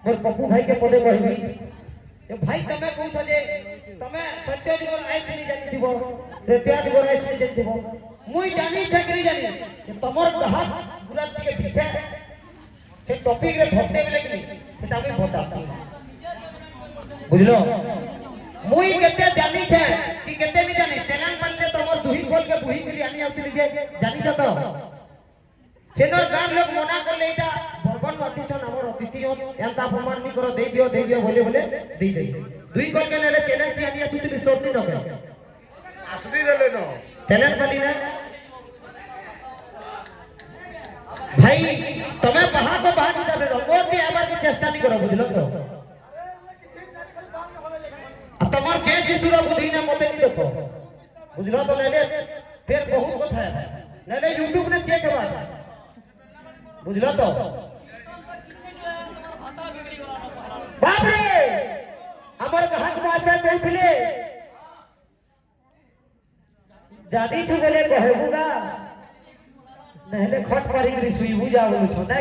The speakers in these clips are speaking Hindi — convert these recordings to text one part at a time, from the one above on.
मोर पप्पू भाई के पदे कहबी भाई तमे कहछ जे तमे सत्य दिगोर आइस नहीं जानि थिबो त्रेतया दिगोर आइस नहीं जानि थिबो मुई जानि छ करी जानि कि तमर कहा गुजरात के विषय से टॉपिक रे धरते बेले कि सेटा আমি बताती बुझलो मुई केते जानि छ कि केते नहीं जानि तेलांग पल्ले तमर दुही खोल के बुही करी आनी आउती जे जानि छ तो सेनर गान लोग मना करले एटा बरबन अतिथन हमर अतिथि एंता अपमान नहीं करो दे दियो बोले बोले दे दे दुई कल के नेले चैलेंज दिया दिया सुति सोचनी न के असली देले न टैलेंट वाली ना भाई तमे बहा को बहा की जाबे मोर के आबार की चेष्टा नहीं करो बुझलो तो अब तमर के जिसुरा बुद्धि ने मते नहीं देखो बुझलो तो नेले फिर बहुत कथा है नेले YouTube ने चेक करवा बुझलो तो बाप रे हमर घाट भाषा कहथिले जादी छु बोले कहबुगा नहले खट मारी रि सुई बुझा बोल छ ना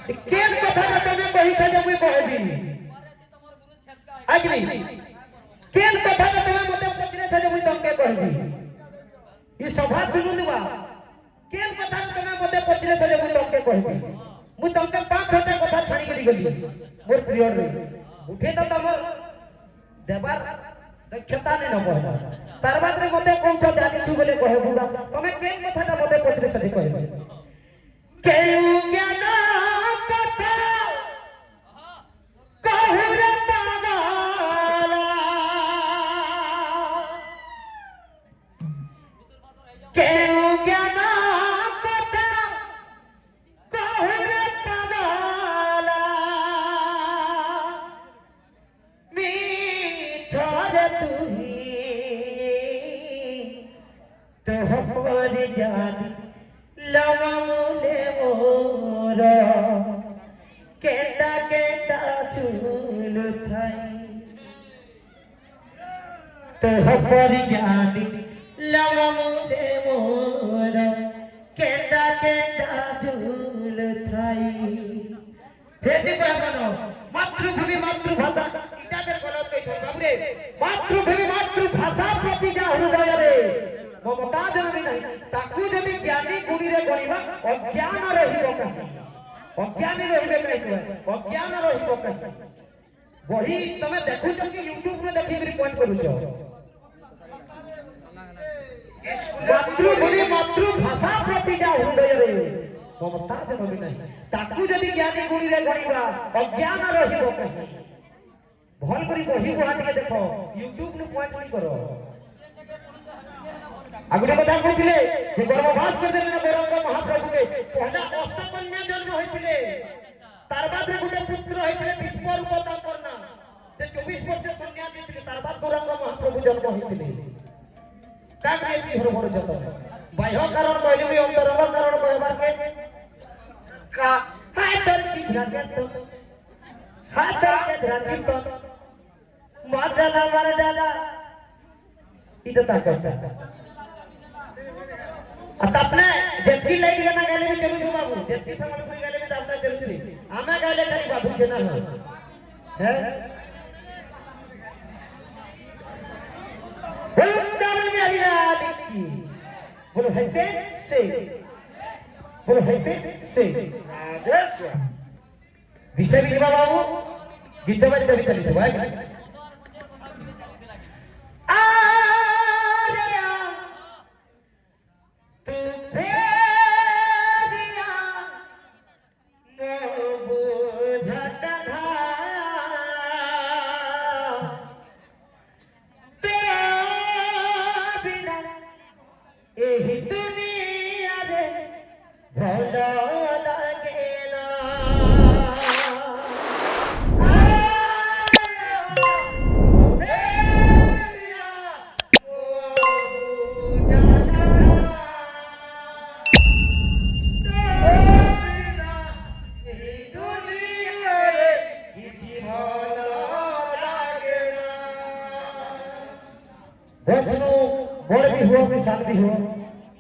कि केन कथा न तमे कहि छ जे मुई कहबी अग्नि केन कथा न तमे मते पचरे छ जे मुई तमके कहबी ई सभा सुनुनबा केन कथा न तमे मते पचरे छ जे मुई तमके कहबी मुई तमके पांच छटा कथा छाड़ी करी गली मोर प्रियर रे उठे तो तमर देबार दक्षता ने न कहता तार बाद रे मते कोन छ जानि छु बोले कहबुगा तमे केन कथा न मते पचरे छ जे कहबी केउ ज्ञान कथा कहु रे ताला केउ ज्ञान कथा कहु रे ताला मीठा तुही तोह पर जानी लवले मोर केटा केटा चूल थाई तोह पर जानी लवले मोर केटा केटा चूल थाई फेदी बनो मातृभूमि मातृभाषा इटा बेर गलत कहि छ बाबू रे मातृभूमि मातृभाषा प्रति जा हृदय रे ममता जरूरी नहीं ताकू जदि ज्ञानी गुणी रे गणिबा अज्ञान रहिबो कहि अज्ञानी रहिबे कहि अज्ञान रहिबो कहि बही तमे देखु छ कि YouTube रे देखि करी पॉइंट करू छ मातृभूमि मातृभाषा प्रति जा हृदय रे ममता जरूरी नहीं ताकू जदि ज्ञानी गुणी रे गणिबा अज्ञान रहिबो कहि भल करी बही को हाथ के देखो YouTube नु पॉइंट नहीं करो आगुटे कथा कहथिले जे गर्भवास कर देले गौरंग महाप्रभु के पहला अष्टकन्या जन्म होइथिले तार बाद रे गुटे पुत्र होइथिले विश्व रूप तांकर ना से 24 वर्ष कन्या देथिले तार बाद गौरंग महाप्रभु जन्म होइथिले का कहति हर भर जत बाह्य कारण कहले भी अंतरंग कारण कहबार के का हाय तर की झराते तो हाय तर के झराते तो मार डाला इतो ताकत आता अपने जत्ती लाइट गाना गाले में चलू छ बाबू जत्ती समलपुरी गाले में दापना चलू छी आमे गाले खाली बाबू के ना है वृंदावन में हरिला लिखी बोलो हटे से आदेश विषय भी बाबू गीत बज कभी चली छ भाई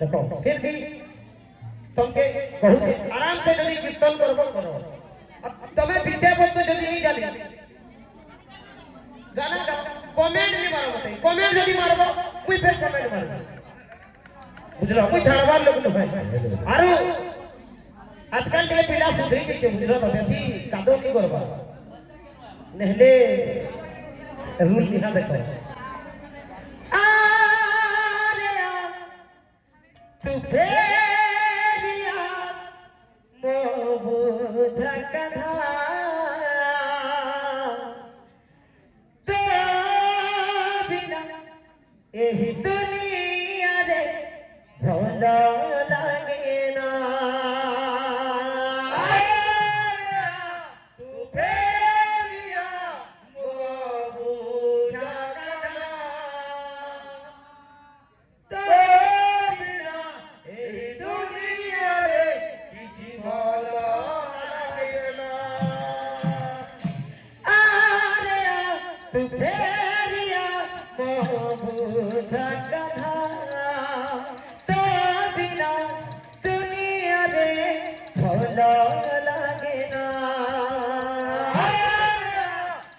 देखो फिर भी तुमके बहुत आराम से यदि कीर्तन करबो करो अब तमे विषय वस्तु যদি नहीं জানি गाना गा कमेंट नहीं मारो बताई कमेंट যদি মারবো মুই ফের কমেন্ট মারবো বুঝলো মুই ছাড়বার লোক নয় আরো আজকাল টিকে পিলা সুধরি গেছে বুঝলো তো বেশি কাদো কি করবা নহলে রুল নিহা দেখো আরে তু ফেরিয়া মো বুঝা কথা তো বিনা এই দুনিয়া রে ভালো লাগে না তু ফেরিয়া মো বুঝা কথা তো বিনা এই দুনিয়া রে কিছু ভালো লাগে না আরে তু ফেরিয়া মো বুঝা কথা তো বিনা দুনিয়া রে ভালো লাগে না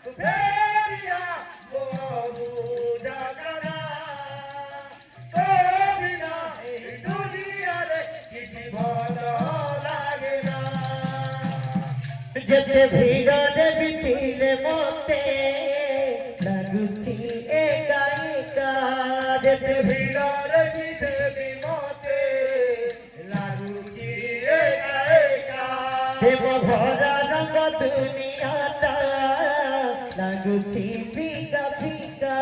তু ফেরিয়া মো বুঝা কথা তো বিনা এই দুনিয়া রে কিছু ভালো লাগে না যেতে ভিড়রে বিপিলে মতে লাগুছি একা একা যেতে ভিড়রে বিপিলে মতে লাগুছি একা একা দেব ভরা রঙ দুনিয়াটা লাগুছি ফিকা ফিকা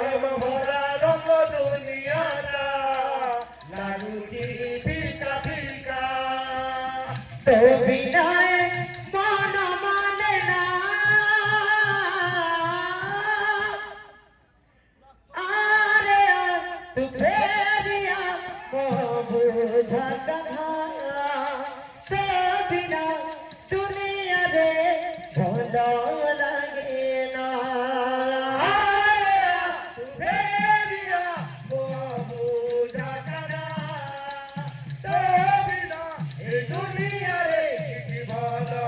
দেব ভরা রঙ দুনিয়াটা লাগুছি ফিকা ফিকা তো বিনা মন মানে না আরে তু ফেরিয়া মো বুঝা কথা তো বিনা দুনিয়া রে ভালো লাগে না তু ফেরিয়া মো বুঝা কথা তো বিনা এই দুনিয়া রে কিছু ভালো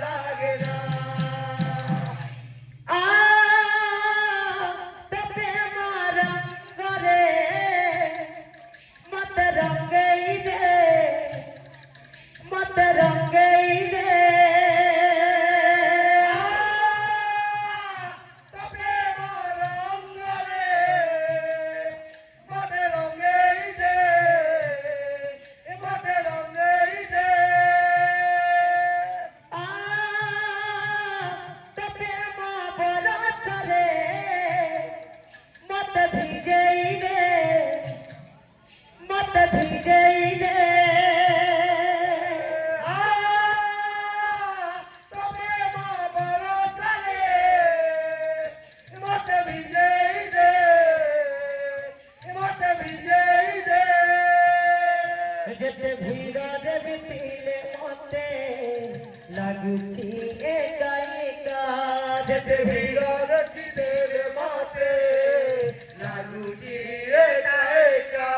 লাগে না তো প্রেমার করে মত রঙ্গই দে মত রঙ্গই দে তো প্রেমার রঙ্গরে মত রঙ্গই দে মত রঙ্গই দে তো প্রেমা বরসরে মত ভিজেই দে মত ভিজেই দে তো প্রেমা বরসরে মত ভিজেই দে মত ভিজেই দে যেতে ভিড়রে বিপিলে মতে লাগুছি একা একা যেতে ভিড়রে বিপিলে মতে লাগুছি একা একা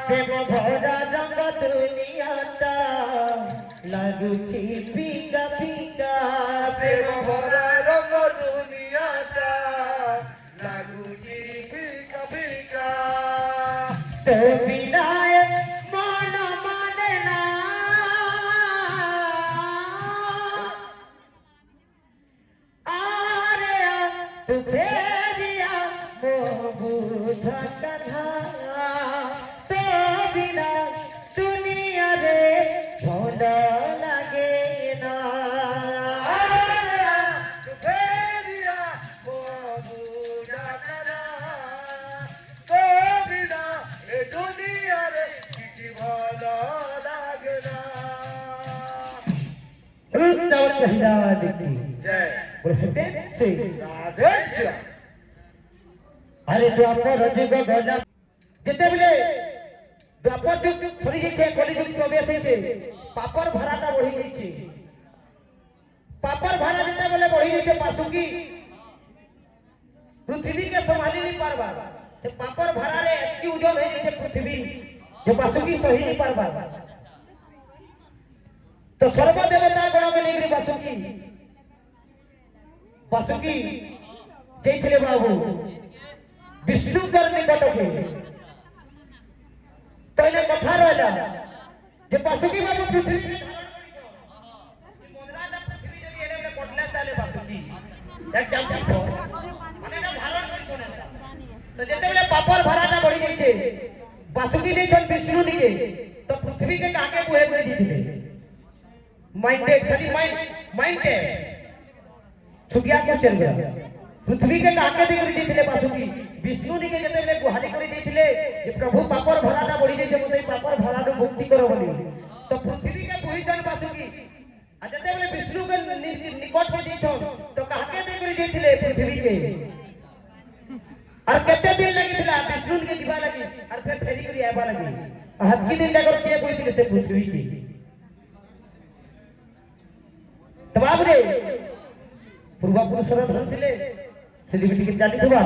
দেব ভরা রঙ দুনিয়াটা লাগুছি ফিকা ফিকা দেব ভরা রঙ দুনিয়াটা লাগুছি ফিকা ফিকা তো বিনা মন মানে না আরে তু ফেরিয়া মো বুঝা কথা তো বিনা দুনিয়া রে ভালো লাগে না তু ফেরিয়া মো বুঝা কথা তো বিনা এই দুনিয়া রে কিছু ভালো লাগে না দেখি জয় से রাধে শ্যাম আরে দ্বাপর যুগ গলা যেতেবেলে দ্বাপর যুগ সরি যাইছে কলিযুগ প্রবেশ হইছে পাপর ভাড়াটা বঢ়ি যাইছে পাপর ভাড়া যেতেবেলে বঢ়ি যাইছে বাসুকি पृथ्वी के संभाली नहीं पारबा से पापर भरा रे एतकी उजल है जैसे पृथ्वी जो बासुकी सही नहीं पारबा तो सर्व देवता गण में नहीं बासुकी ବାସୁକି ଯାଇଥିଲେ ବାବୁ ବିଷ୍ଣୁଙ୍କର ନିକଟକୁ। ତ ଏଇନା କଥା ରହିଲା ଯେ ବାସୁକି ବାବୁ ପୃଥିବୀ ବାସୁକି तो जेतेबेले पापर भराटा बढ़ी जाइछे बासुकी देछन विष्णु निके तो पृथ्वी के काके बुहे बुहे दिथिले माइंडेड खाली माइंडेड छुटिया के चल गया पृथ्वी के काके देकरी दिथिले बासुकी विष्णु निके जेतेबेले गुहारी करी दिथिले जे प्रभु पापर भराटा बढ़ी जाइछे मते पापर भराटो मुक्ति करो बोली तो पृथ्वी के बुहिजन बासुकी आ जेतेबेले विष्णु के निकट में दिछन तो काके देकरी दिथिले पृथ्वी के और केते दिन लगी थिला विष्णु के जीवा लगी और फिर फेरी करी आबा लगी हद की दिन जाकर के कोई थिले से पृथ्वी की तबाब रे पूर्व पुरुष धन थिले सेलिब्रिटी के जाली थबा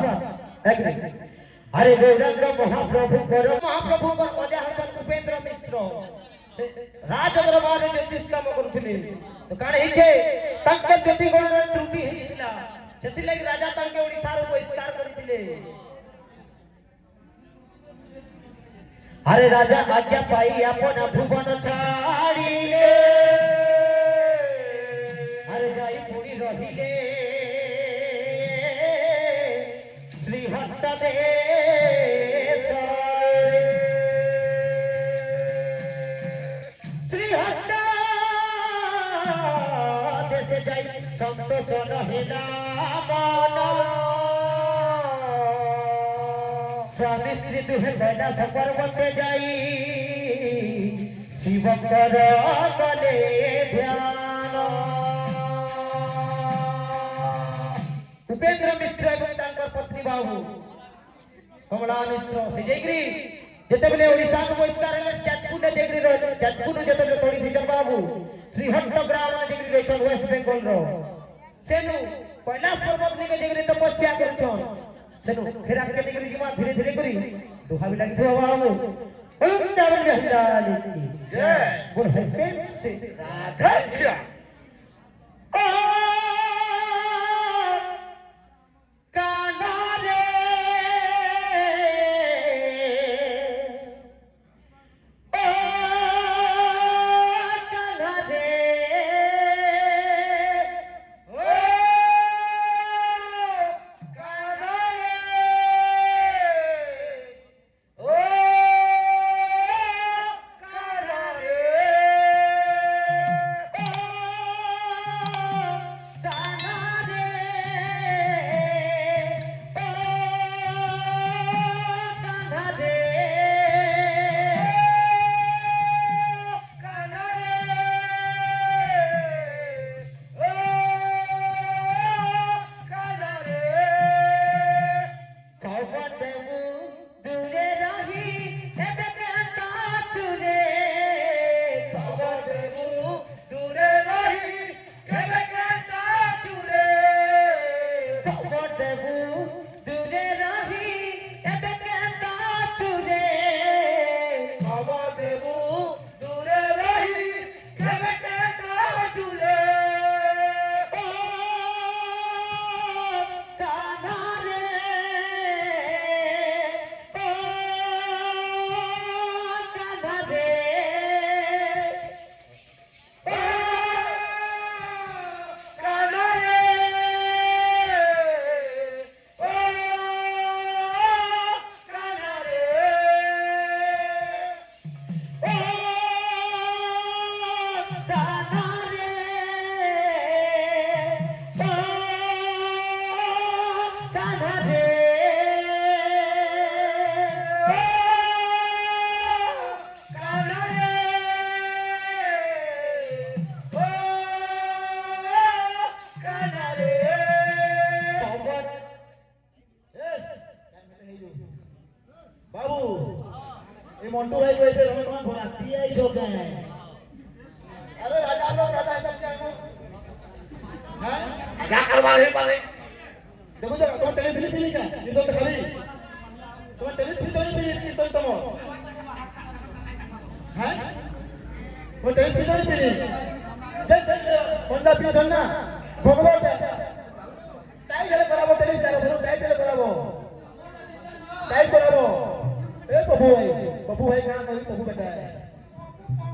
एक अरे गौरंग महाप्रभु कर अजय हसन उपेंद्र मिश्र राज दरबार में ज्योतिष काम करुथिले तो काण हिचे तंक ज्योति गण त्रुटि हिथिला सेति लागि राजा तांके ओडिसा रो बहिष्कार करिथिले। अरे राजा आज्ञा पाई अपन भुवन छाड़िले अरे जाई पुरी रहिले श्री हस्त देश श्री हस्त देश जाई संतोष रहिला स्वामी श्री दुहे कैलाश पर्वते जाई शिव कर कले ध्यान उपेंद्र मिश्र एवं तांकर पत्नी बाबू कमला मिश्र से जयगिरी जेतेबेले ओडिसा को बहिष्कार हेले जाजपुर ने जयगिरी रहले जाजपुर ने जेतेबेले तोड़ी थी बाबू श्रीहट्ट ग्राम में जयगिरी रहछन वेस्ट बेंगल रो सेनु कैलाश पर्वत ने जयगिरी तपस्या करछन सेनु फेरा के जयगिरी जीवा धीरे धीरे करी दुहा भी लागि थो बाबू ओम दावन हरिलाल की जय बोल हरपेन से राधा ओ काना रे ओ काना रे ओ काना रे ओ काना रे ये मोंटू भाई को ऐसे हमें कौन भगाती है इस होते हैं। अरे राजा लोग राजा सब क्या है हैं क्या करवा रहे पाले देखो जरा तुम टेनिस नहीं पीली क्या ये तो खाली तुम टेनिस पीली तो नहीं पीली तो तुम हैं वो टेनिस पीली नहीं पीली चल चल कौन सा पीछे ना भगवान भाई कराबो ए पप्पू भाई कहां कहीं पप्पू बेटा है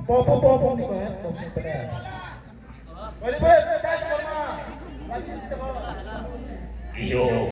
पप्पू नहीं कहे पप्पू बेटा है बोली भाई क्या करना बातचीत करो यो